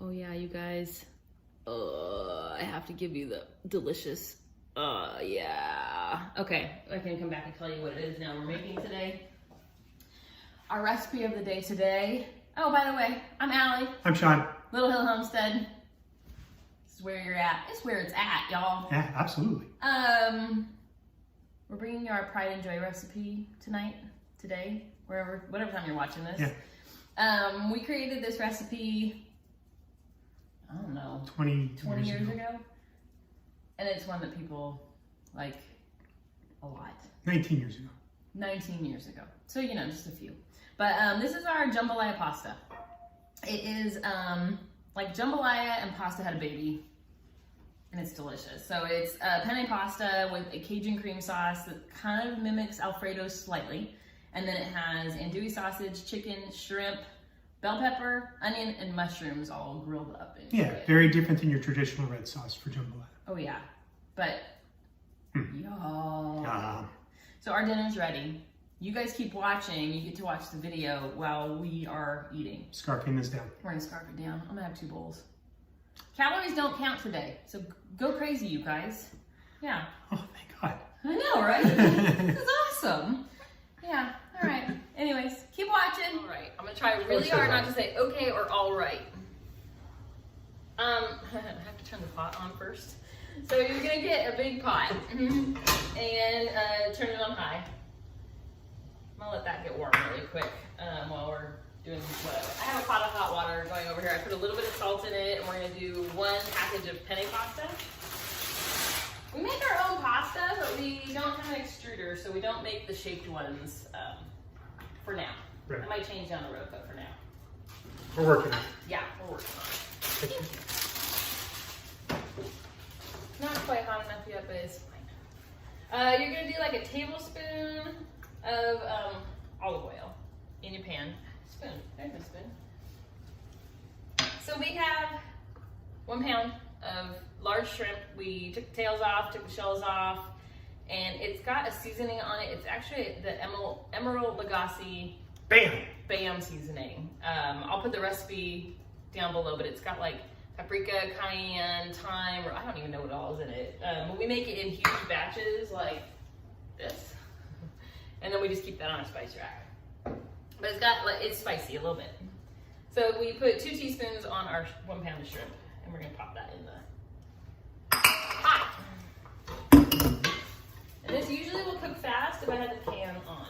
Oh yeah, you guys. I have to give you the delicious. Yeah. Okay, I can come back and tell you what it is now we're making today. Our recipe of the day today. Oh, by the way, I'm Allie. I'm Sean. Little Hill Homestead. This is where you're at. It's where it's at, y'all. Yeah, absolutely. We're bringing you our pride and joy recipe today, whatever time you're watching this. Yeah. We created this recipe, I don't know, 20 years ago. And it's one that people like a lot. 19 years ago. 19 years ago. So, you know, just a few. But this is our jambalaya pasta. It is like jambalaya and pasta had a baby. And it's delicious. So it's penne pasta with a Cajun cream sauce that kind of mimics Alfredo slightly. And then it has andouille sausage, chicken, shrimp, bell pepper, onion, and mushrooms all grilled up into it. Very different than your traditional red sauce for jambalaya. Oh yeah, but y'all. So our dinner's ready. You guys keep watching. You get to watch the video while we are eating. Scarfing this down. We're gonna scarf it down. I'm gonna have 2 bowls. Calories don't count today, so go crazy, you guys. Yeah. Oh, thank God. I know, right? This is awesome. Yeah, all right. Anyways, keep watching. All right, I'm gonna try really hard not to say okay or all right. I have to turn the pot on first. So you're gonna get a big pot and turn it on high. I'm gonna let that get warm really quick while we're doing whatever. I have a pot of hot water going over here. I put a little bit of salt in it, and we're gonna do 1 package of penne pasta. We make our own pasta, but we don't have an extruder, so we don't make the shaped ones for now. Right. That might change down the road, but for now. We're working on it. Yeah, we're working on it. Not quite hot enough yet, but it's fine. You're gonna do like a tablespoon of olive oil in your pan. Spoon, there's a spoon. So we have 1 pound of large shrimp. We took the tails off, took the shells off, and it's got a seasoning on it. It's actually the Emerald Lagasse Bam seasoning. I'll put the recipe down below, but it's got like paprika, cayenne, thyme, or I don't even know what all is in it. But we make it in huge batches like this. And then we just keep that on a spice rack. But it's spicy a little bit. So we put 2 teaspoons on our 1 pound of shrimp, and we're gonna pop that in the pot. And this usually will cook fast if I had the pan on.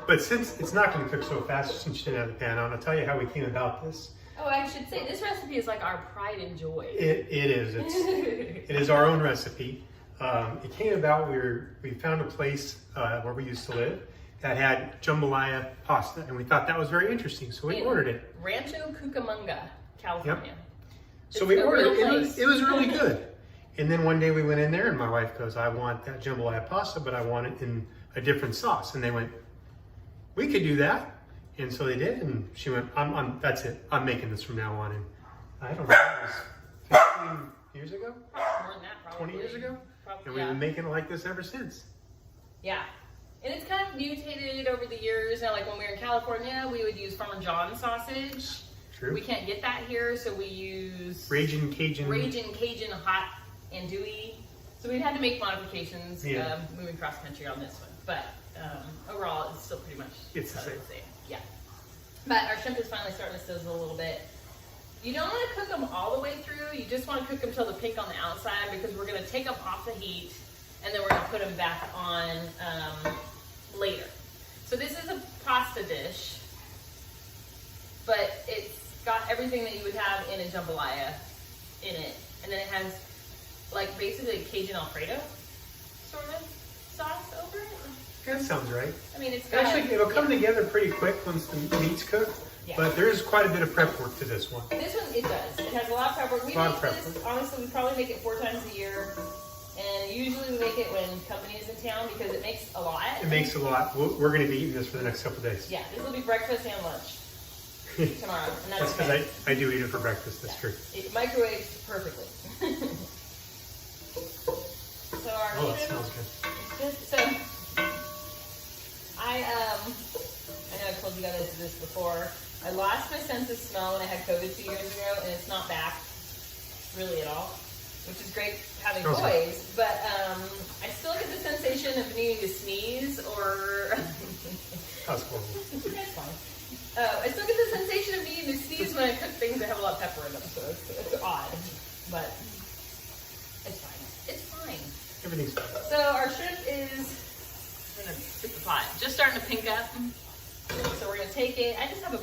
But since it's not going to cook so fast since you didn't have the pan on, I'll tell you how we came about this. Oh, I should say, this recipe is like our pride and joy. It is. It is our own recipe. It came about, we found a place where we used to live that had jambalaya pasta, and we thought that was very interesting, so we ordered it. Rancho Cucamonga, California. Yep. So we ordered it. It was really good. And then one day we went in there, and my wife goes, I want that jambalaya pasta, but I want it in a different sauce. And they went, we could do that. And so they did, and she went, that's it. I'm making this from now on. And I don't know, it was 15 years ago? More than that, probably. 20 years ago? Probably, and we've been making it like this ever since. Yeah. And it's kind of mutated over the years. Now, like when we were in California, we would use Farmer John sausage. True. We can't get that here, so we use Raging Cajun hot andouille. So we had to make modifications moving cross country on this one. But overall, it's still pretty much it's the same. Yeah. But our shrimp is finally starting to sizzle a little bit. You don't want to cook them all the way through. You just want to cook them till the pink on the outside, because we're going to take them off the heat and then we're going to put them back on later. So this is a pasta dish, but it's got everything that you would have in a jambalaya in it. And then it has like basically a Cajun Alfredo sort of sauce over it. That sounds right. I mean, it's got actually, it'll come together pretty quick once the meat's cooked. Yeah. But there is quite a bit of prep work to this one. This one, it does. It has a lot of prep work. We make this, honestly, we probably make it 4 times a year. And usually we make it when company is in town because it makes a lot. It makes a lot. We're going to be eating this for the next couple of days. Yeah, this will be breakfast and lunch tomorrow. And that's because I do eat it for breakfast. That's true. It microwaves perfectly. So our that smells good. So I know I told you guys this before. I lost my sense of smell when I had COVID 2 years ago, and it's not back really at all, which is great having boys, but I still get the sensation of needing to sneeze or... That's horrible. That's fine. I still get the sensation of needing to sneeze when I cook things that have a lot of pepper in them, so it's odd, but it's fine. It's fine. Everything's fine. So our shrimp is in a super pot, just starting to pink up. So we're gonna take it. I just have a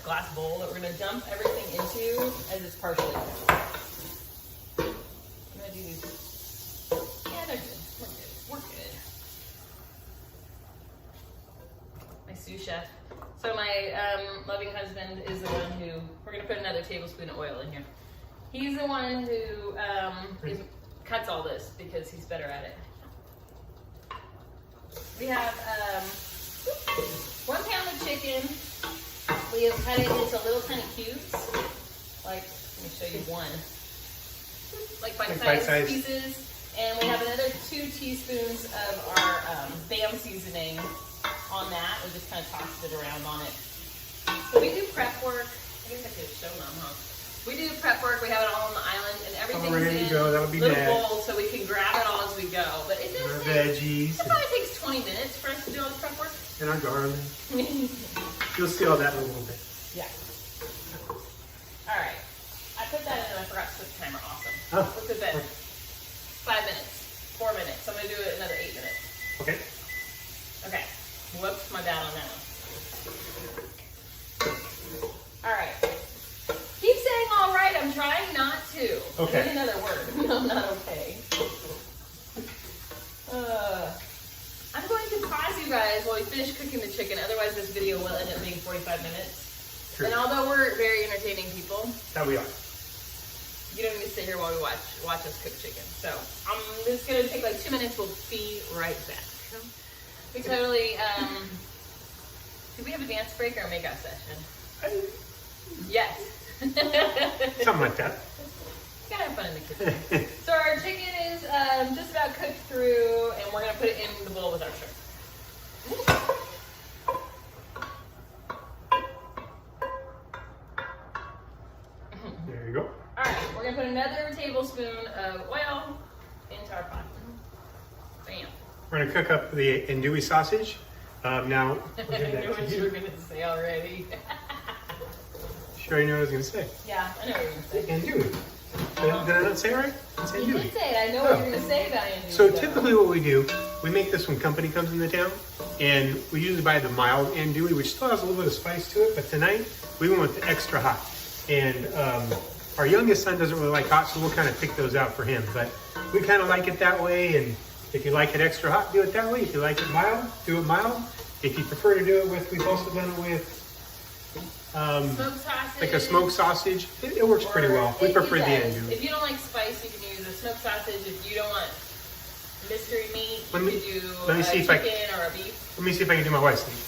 glass bowl that we're gonna dump everything into as it's partially cooked. I'm gonna do these. Yeah, they're good. We're good. We're good. My sous chef. So my loving husband is the one who, we're gonna put another tablespoon of oil in here. He's the one who cuts all this because he's better at it. We have 1 pound of chicken. We have cut it into little tiny cubes. Like, let me show you one. Like bite-sized pieces. And we have another 2 teaspoons of our Bam seasoning on that. We just kind of tossed it around on it. So we do prep work. I guess I could show them, huh? We do prep work. We have it all on the island, and everything's in little bowls, so we can grab it all as we go. But it does veggies. It probably takes 20 minutes for us to do all the prep work. And our garlic. You'll see all that in a little bit. Yeah. All right. I put that in and I forgot to put the timer. Awesome. Oh. What's it been? 5 minutes. 4 minutes. I'm going to do it another 8 minutes. Okay. Okay. Whoops, my bad on that one. All right. Keep saying all right. I'm trying not to. Okay. Need another word. No, I'm not okay. I'm going to pause you guys while we finish cooking the chicken. Otherwise, this video will end up being 45 minutes. True. And although we're very entertaining people, That we are. you don't need to sit here while we watch us cook chicken. So this is going to take like 2 minutes. We'll be right back. We totally, did we have a dance break or a makeout session? Yes. Something like that. Gotta have fun in the kitchen. So our chicken is just about cooked through, and we're gonna put it in the bowl with our shrimp. There you go. All right, we're gonna put another tablespoon of oil into our pot. Bam. We're going to cook up the andouille sausage. Now, we'll I give that know to what you you. were gonna say already. Sure you know what I was going to say. Yeah, I know what you're gonna say. Andouille. Did I not say it right? It's You andouille. did say it. I know what you're gonna say about andouille. So typically what we do, we make this when company comes into town, and we usually buy the mild andouille, which still has a little bit of spice to it, but tonight we went with the extra hot. And our youngest son doesn't really like hot, so we'll kind of pick those out for him. But we kind of like it that way, and if you like it extra hot, do it that way. If you like it mild, do it mild. If you prefer to do it with, we've also done it with smoked sausage. like a smoked sausage. It works pretty well. We prefer the andouille. If you don't like spice, you can use a smoked sausage. If you don't want mystery meat, you could do let me see if chicken or a beef. Let me see if I can do my wife's thing.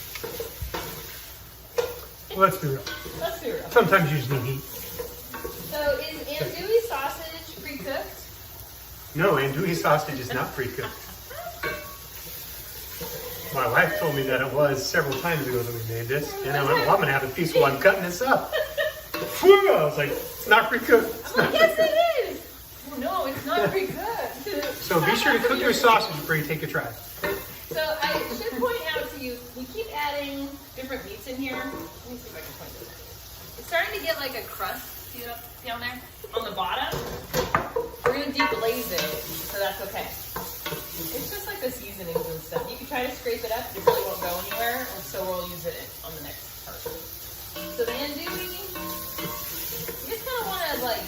Well, let's be real. Let's do it. Sometimes you just need heat. So is andouille sausage pre-cooked? No, andouille sausage is not pre-cooked. My wife told me that it was several times ago that we made this, and I went, well, I'm going to have a piece while I'm cutting this up. Phew, I was like, it's not pre-cooked. I'm like, yes it is! Oh, no, it's not pre-cooked. So be sure to cook your sausage before you take a try. So I should point out to you, we keep adding different meats in here. Let me see if I can point this out. It's starting to get like a crust, see it up down there? On the bottom. We're going to deglaze it, so that's okay. It's just like the seasonings and stuff. You can try to scrape it up, it really won't go anywhere, and so we'll use it on the next part. So the andouille, you just kind of want to like,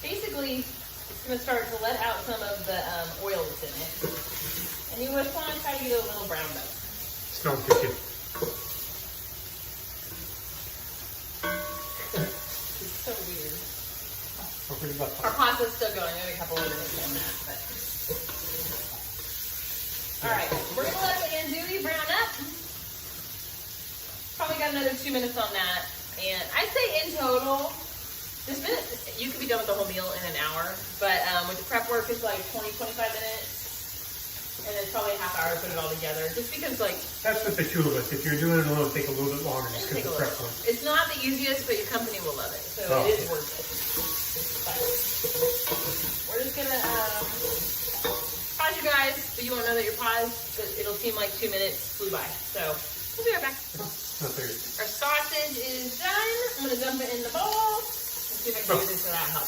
basically, it's going to start to let out some of the oil that's in it. And you just want to try to get it a little browned up. Smells good too. It's so weird. Our Our pasta's still going. Maybe a couple of minutes on that, but. All right, we're gonna let the andouille brown up. Probably got another 2 minutes on that, and I'd say in total, this minute you could be done with the whole meal in an hour. But with the prep work, it's like 20, 25 minutes, And it's probably a half hour to put it all together. Just because, like... That's with the two of us. If you're doing it alone, it'll take a little bit longer just because the prep one. It's not the easiest, but your company will love it. So it is worth it. But we're just going to pause you guys, but you won't know that you're paused. But it'll seem like 2 minutes flew by. So we'll be right back. Our sausage is done. I'm going to dump it in the bowl. Let's see if I can do this without help.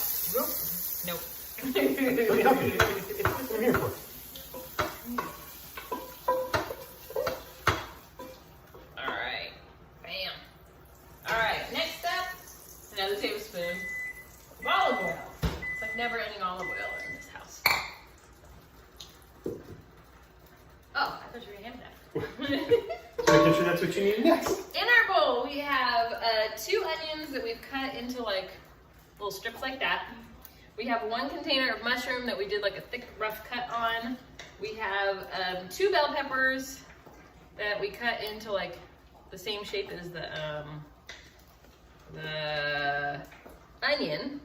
Nope. Let me help you. I'm here for it. Alright. Bam. Alright, next up, another tablespoon of olive oil. It's like never ending olive oil in this house. Oh, I thought you were going to hand that. Making sure that's what you need next. In our bowl, we have 2 onions that we've cut into like little strips like that. We have 1 container of mushroom that we did like a thick, rough cut on. We have 2 bell peppers that we cut into like the same shape as the onion.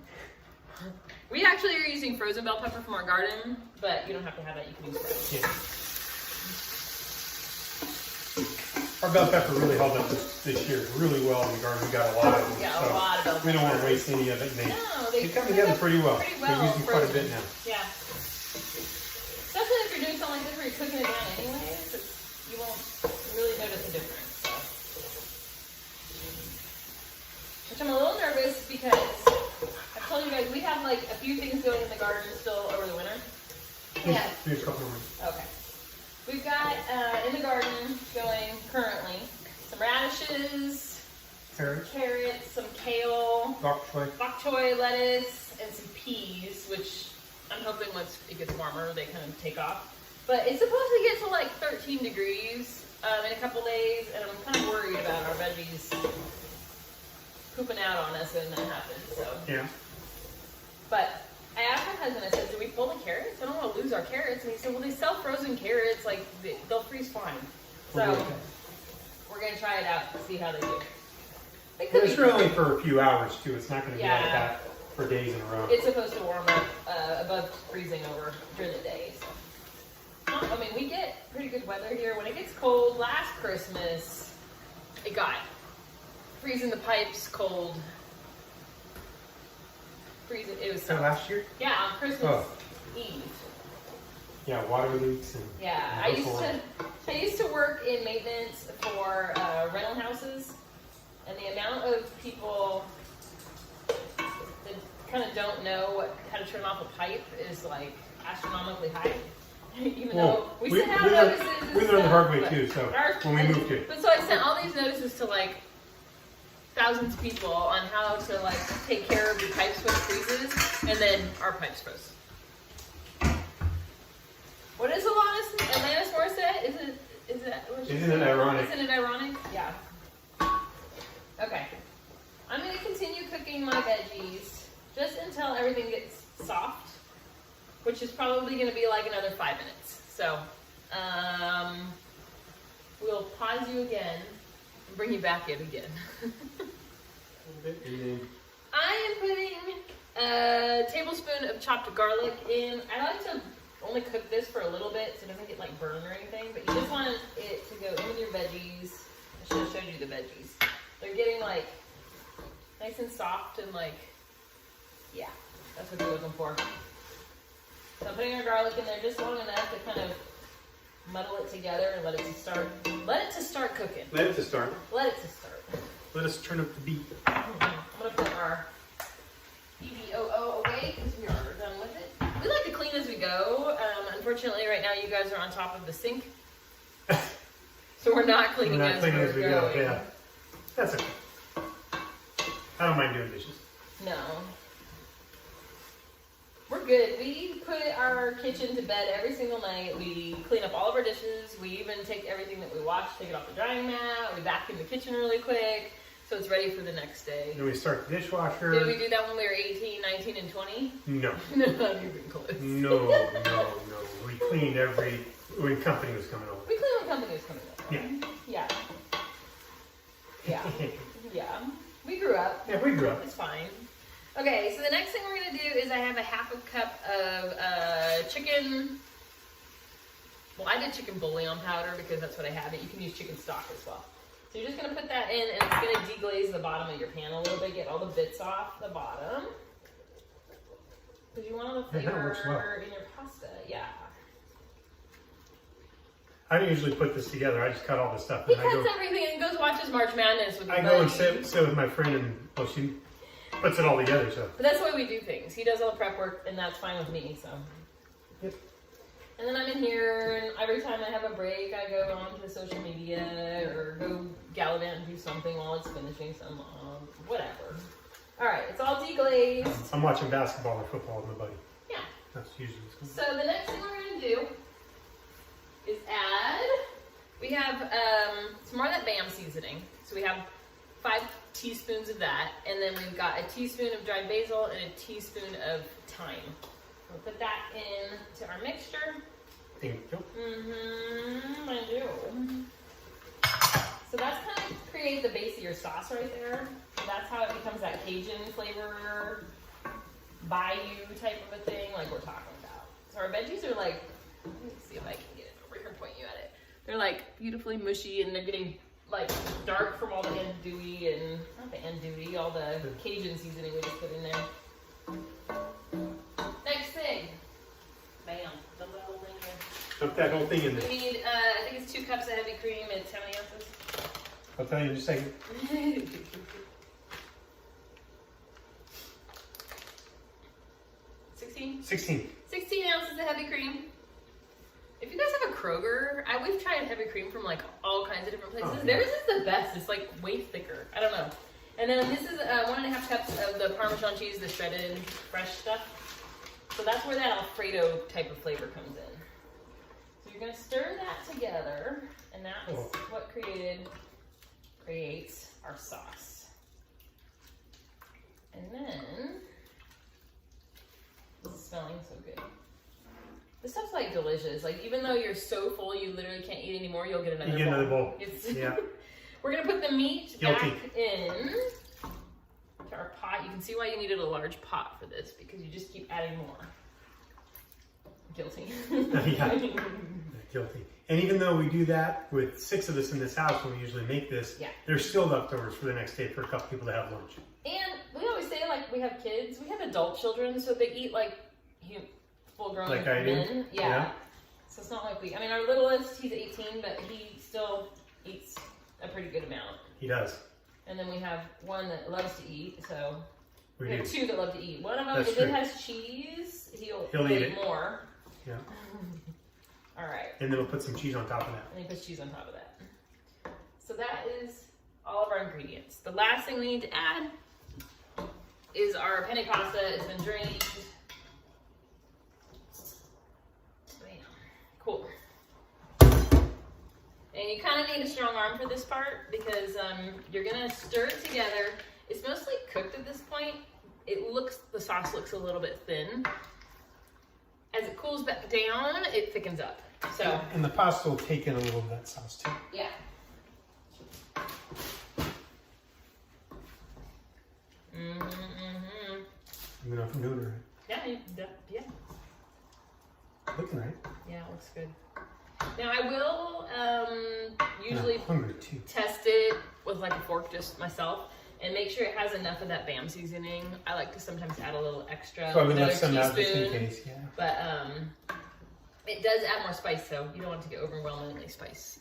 We actually are using frozen bell pepper from our garden, but you don't have to have that. You can use fresh. Yeah. Our bell pepper really held up this year really well in the garden. We got a lot of them. Yeah, a lot of bell pepper. We don't want to waste any of it. They come together pretty well. We're using quite a bit now. Yeah. Especially if you're doing something like this where you're cooking it down anyways, you won't really notice a difference. So. Which I'm a little nervous because I told you guys we have like a few things going in the garden still over the winter. Yeah. Here's a couple more. Okay. We've got in the garden going currently some radishes, carrots, some kale, bok choy lettuce, and some peas, which I'm hoping once it gets warmer they kind of take off. But it's supposed to get to like 13 degrees in a couple days, and I'm kind of worried about our veggies pooping out on us when that happens. So yeah. But I asked my husband, I said, do we pull the carrots? I don't want to lose our carrots. And he said, well, they sell frozen carrots. Like, they'll freeze fine. So, we're going to try it out and see how they do. It's really for a few hours, too. It's not going to be like that for days in a row. It's supposed to warm up above freezing over during the day. So. I mean, we get pretty good weather here. When it gets cold, last Christmas, it got freezing the pipes cold. Freezing. It was so last year? Yeah, on Christmas Eve. Yeah, water leaks and yeah. I used to work in maintenance for rental houses, and the amount of people that kind of don't know how to turn off a pipe is like astronomically high. Even though we sent out notices. We learned the hard way too. So when we moved here. But so I sent all these notices to like thousands of people on how to like take care of your pipes when it freezes, and then our pipes froze. What is Alanis Morissette? Isn't it ironic? Isn't it ironic? Yeah. Okay. I'm gonna continue cooking my veggies just until everything gets soft, which is probably gonna be like another 5 minutes. So, we'll pause you again. Bring you back in again. I am putting a tablespoon of chopped garlic in. I like to only cook this for a little bit so it doesn't get like burned or anything, but you just want it to go in with your veggies. I should have showed you the veggies. They're getting like nice and soft and like, yeah, that's what you're looking for. So I'm putting our garlic in there just long enough to kind of muddle it together and let it to start cooking. Let it to start. Let us turn up the beat. I'm going to put our BBOO away because we are done with it. We like to clean as we go. Unfortunately, right now you guys are on top of the sink. So we're not cleaning as we go. Yeah. That's okay. I don't mind doing dishes. No. We're good. We put our kitchen to bed every single night. We clean up all of our dishes. We even take everything that we wash, take it off the drying mat. We vacuum the kitchen really quick so it's ready for the next day. Then we start the dishwasher. Did we do that when we were 18, 19, and 20? No. Not even close. No. We cleaned when company was coming over. We cleaned when company was coming over. Yeah. Yeah. We grew up. Yeah, we grew up. It's fine. Okay, so the next thing we're going to do is I have a half a cup of chicken well, I did chicken bouillon powder because that's what I have, but you can use chicken stock as well. So you're just gonna put that in, and it's gonna deglaze the bottom of your pan a little bit, get all the bits off the bottom. Because you want all the flavor in your pasta, yeah. I don't usually put this together. I just cut all the stuff. He cuts everything and goes watches March Madness with the I go and sit with my friend, and well, she puts it all together. So. But that's the way we do things. He does all the prep work, and that's fine with me. So. Yep. And then I'm in here, and every time I have a break, I go on to social media or go gallivant and do something while it's finishing some whatever. All right, it's all deglazed. I'm watching basketball or football with my buddy. Yeah. That's usually. So the next thing we're gonna do is add. We have some more of that BAM seasoning. So we have 5 teaspoons of that, and then we've got a teaspoon of dried basil and a teaspoon of thyme. We'll put that into our mixture. Thank you. I do. So that's kind of create the base of your sauce right there. So that's how it becomes that Cajun flavor, bayou type of a thing, like we're talking about. So our veggies are like, let me see if I can get it over here and point you at it. They're like beautifully mushy, and they're getting like dark from all the andouille and not the andouille, all the Cajun seasoning we just put in there. Next thing, bam, dump that whole thing in. Dump that whole thing in there. We need, I think it's 2 cups of heavy cream. It's how many ounces? I'll tell you in just a second. 16? 16. 16 ounces of heavy cream. If you guys have a Kroger, we've tried heavy cream from like all kinds of different places. Oh, yeah. Theirs is the best. It's like way thicker. I don't know. And then this is 1.5 cups of the Parmesan cheese, the shredded fresh stuff. So that's where that Alfredo type of flavor comes in. So you're gonna stir that together, and that's what creates our sauce. And then, this is smelling so good. This stuff's like delicious. Like even though you're so full, you literally can't eat anymore. You'll get another bowl. You get another bowl. Yeah. We're gonna put the meat back in to our pot. You can see why you needed a large pot for this, because you just keep adding more. Guilty. Yeah. Guilty. And even though we do that with 6 of us in this house when we usually make this, there's still leftovers for the next day for a couple people to have lunch. And we always say, like, we have kids, we have adult children, so they eat like full-grown like I men. do. Yeah. So it's not like I mean, our littlest, he's 18, but he still eats a pretty good amount. He does. And then we have one that loves to eat, so we have do. 2 that love to eat. One of them, if it has cheese, he'll eat it more. Yeah. All right. And then we'll put some cheese on top of that. And he puts cheese on top of that. So that is all of our ingredients. The last thing we need to add is our penne pasta. It's been drained. Bam. Cool. And you kind of need a strong arm for this part, because you're gonna stir it together. It's mostly cooked at this point. The sauce looks a little bit thin. As it cools back down, it thickens up. So. And the pasta will take in a little of that sauce too. Yeah. Let me know if I'm doing it right. Yeah. Looking right. Yeah, it looks good. Now I will usually test it with like a fork just myself and make sure it has enough of that BAM seasoning. I like to sometimes add a little extra, so I would another left some out just in teaspoon. case, yeah. But it does add more spice, so you don't want it to get overwhelmingly spicy.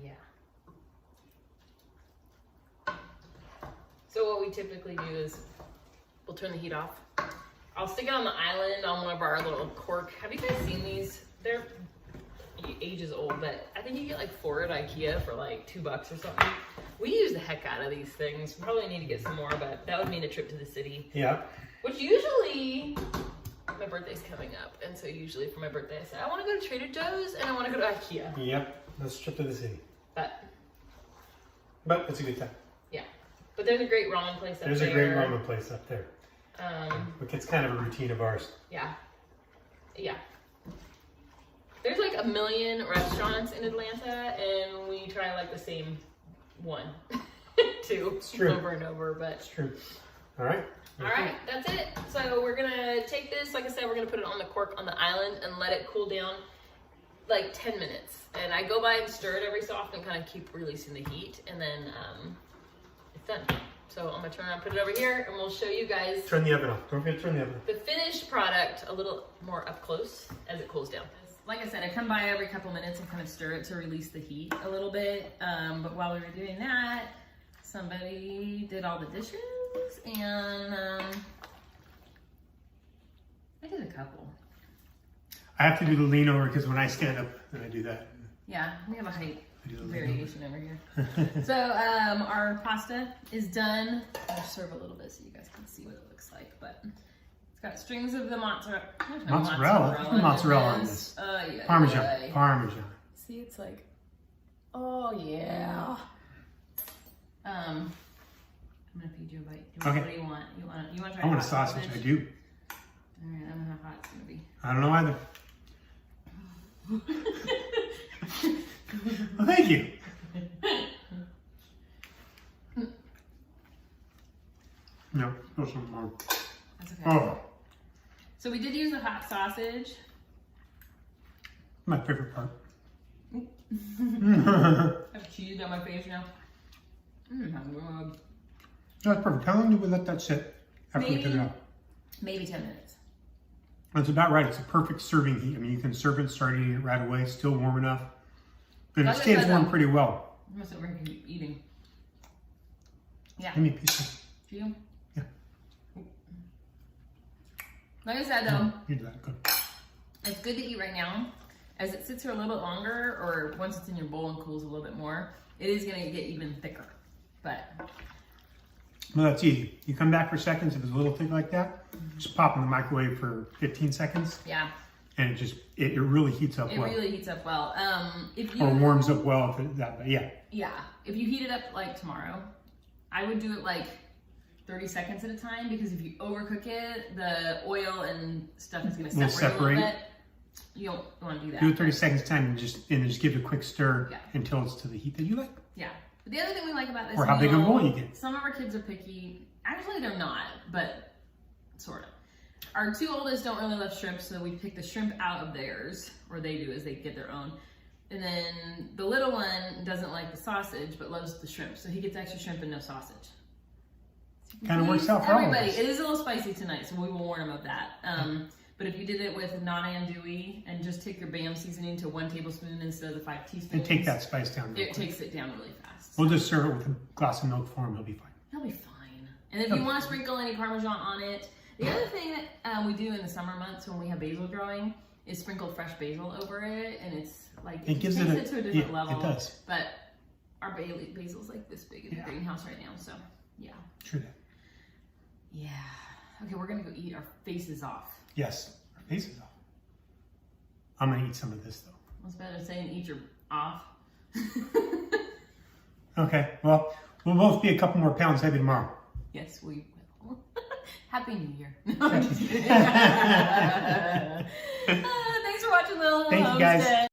Yeah. So what we typically do is we'll turn the heat off. I'll stick it on the island on one of our little cork. Have you guys seen these? They're ages old, but I think you get like 4 at IKEA for like $2 or something. We use the heck out of these things. Probably need to get some more, but that would mean a trip to the city. Yeah. Which usually, my birthday's coming up, and so usually for my birthday I say, I want to go to Trader Joe's and I want to go to IKEA. Yep, let's trip to the city. But it's a good time. Yeah. But there's a great ramen place up there. There's a great ramen place up there. It's kind of a routine of ours. Yeah. Yeah. There's like 1 million restaurants in Atlanta, and we try like the same one, 2 over and over. But it's true. All right. All right, that's it. So we're gonna take this, like I said, we're gonna put it on the cork on the island and let it cool down like 10 minutes. And I go by and stir it every so often, kind of keep releasing the heat, and then it's done. So I'm gonna turn around, put it over here, and we'll show you guys. Turn the oven off. Don't forget to turn the oven off. The finished product a little more up close as it cools down. Like I said, I come by every couple minutes and kind of stir it to release the heat a little bit. But while we were doing that, somebody did all the dishes, and I did a couple. I have to do the lean over because when I stand up, then I do that. Yeah, we have a height variation over here. over. So our pasta is done. I'll serve a little bit so you guys can see what it looks like. But it's got strings of the mozzarella. Mozzarella on this. Yeah, Parmesan. yeah. Parmesan. See, it's like, oh yeah. I'm gonna feed you a bite. Okay. What do you want? You want to try? I want a hot sausage. I do. All right, I don't know how hot it's gonna be. I don't know either. Well, thank you. No, there's some more. That's okay. Oh, So we did use the hot sausage. my favorite part. I have cheese on my face now. That's perfect. How long did we let that sit after we took it out? Maybe 10 minutes. That's about right. It's a perfect serving heat. I mean, you can serve it, start eating it right away. It's still warm enough. And it Like I stays said, warm pretty well. I'm gonna sit over here and keep eating. Yeah. Give me a piece. Do you? Yeah. Like I said though, You do that. Good. it's good to eat right now. As it sits here a little bit longer, or once it's in your bowl and cools a little bit more, it is gonna get even thicker. But Well, that's easy. You come back for seconds. If it's a little thick like that, just pop in the microwave for 15 seconds. yeah, And it really heats up it well. really heats up well. If Or you warms up well if it, that way. Yeah. if you heat it up like tomorrow, I would do it like 30 seconds at a time, because if you overcook it, the oil and stuff is gonna separate a little bit. You don't want to do that. Do it 30 seconds time and just give it a quick stir until it's to the heat that you like. Yeah. But the other thing we like about this Or how big a bowl you get. Some of our kids are picky. Actually, they're not, but sort of. Our two oldest don't really love shrimp, so we pick the shrimp out of theirs, or they do as they get their own. And then the little one doesn't like the sausage, but loves the shrimp, so he gets extra shrimp and no sausage. Kind of works out for all of everybody. us. It is a little spicy tonight, so we will warn him of that. But if you did it with non-andouille and just take your BAM seasoning to 1 tablespoon instead of the 5 teaspoons, And take that spice down real it quick. takes it down really fast. We'll just serve it with a glass of milk for him. He'll be fine. He'll be fine. And if you want to sprinkle any Parmesan on it, the other thing that we do in the summer months when we have basil growing is sprinkle fresh basil over it, and it's like It gives it to a different level. It does. But our basil's like this big in the greenhouse right now, so yeah. True that. Yeah. Okay, we're gonna go eat our faces off. Yes. Our faces off. I'm gonna eat some of this though. What's better saying eat your off? Okay. Well, we'll both be a couple more pounds heavy tomorrow. Yes, we will. Happy New Year. No, I'm just kidding. Thanks for watching the Thank you guys. Homestead.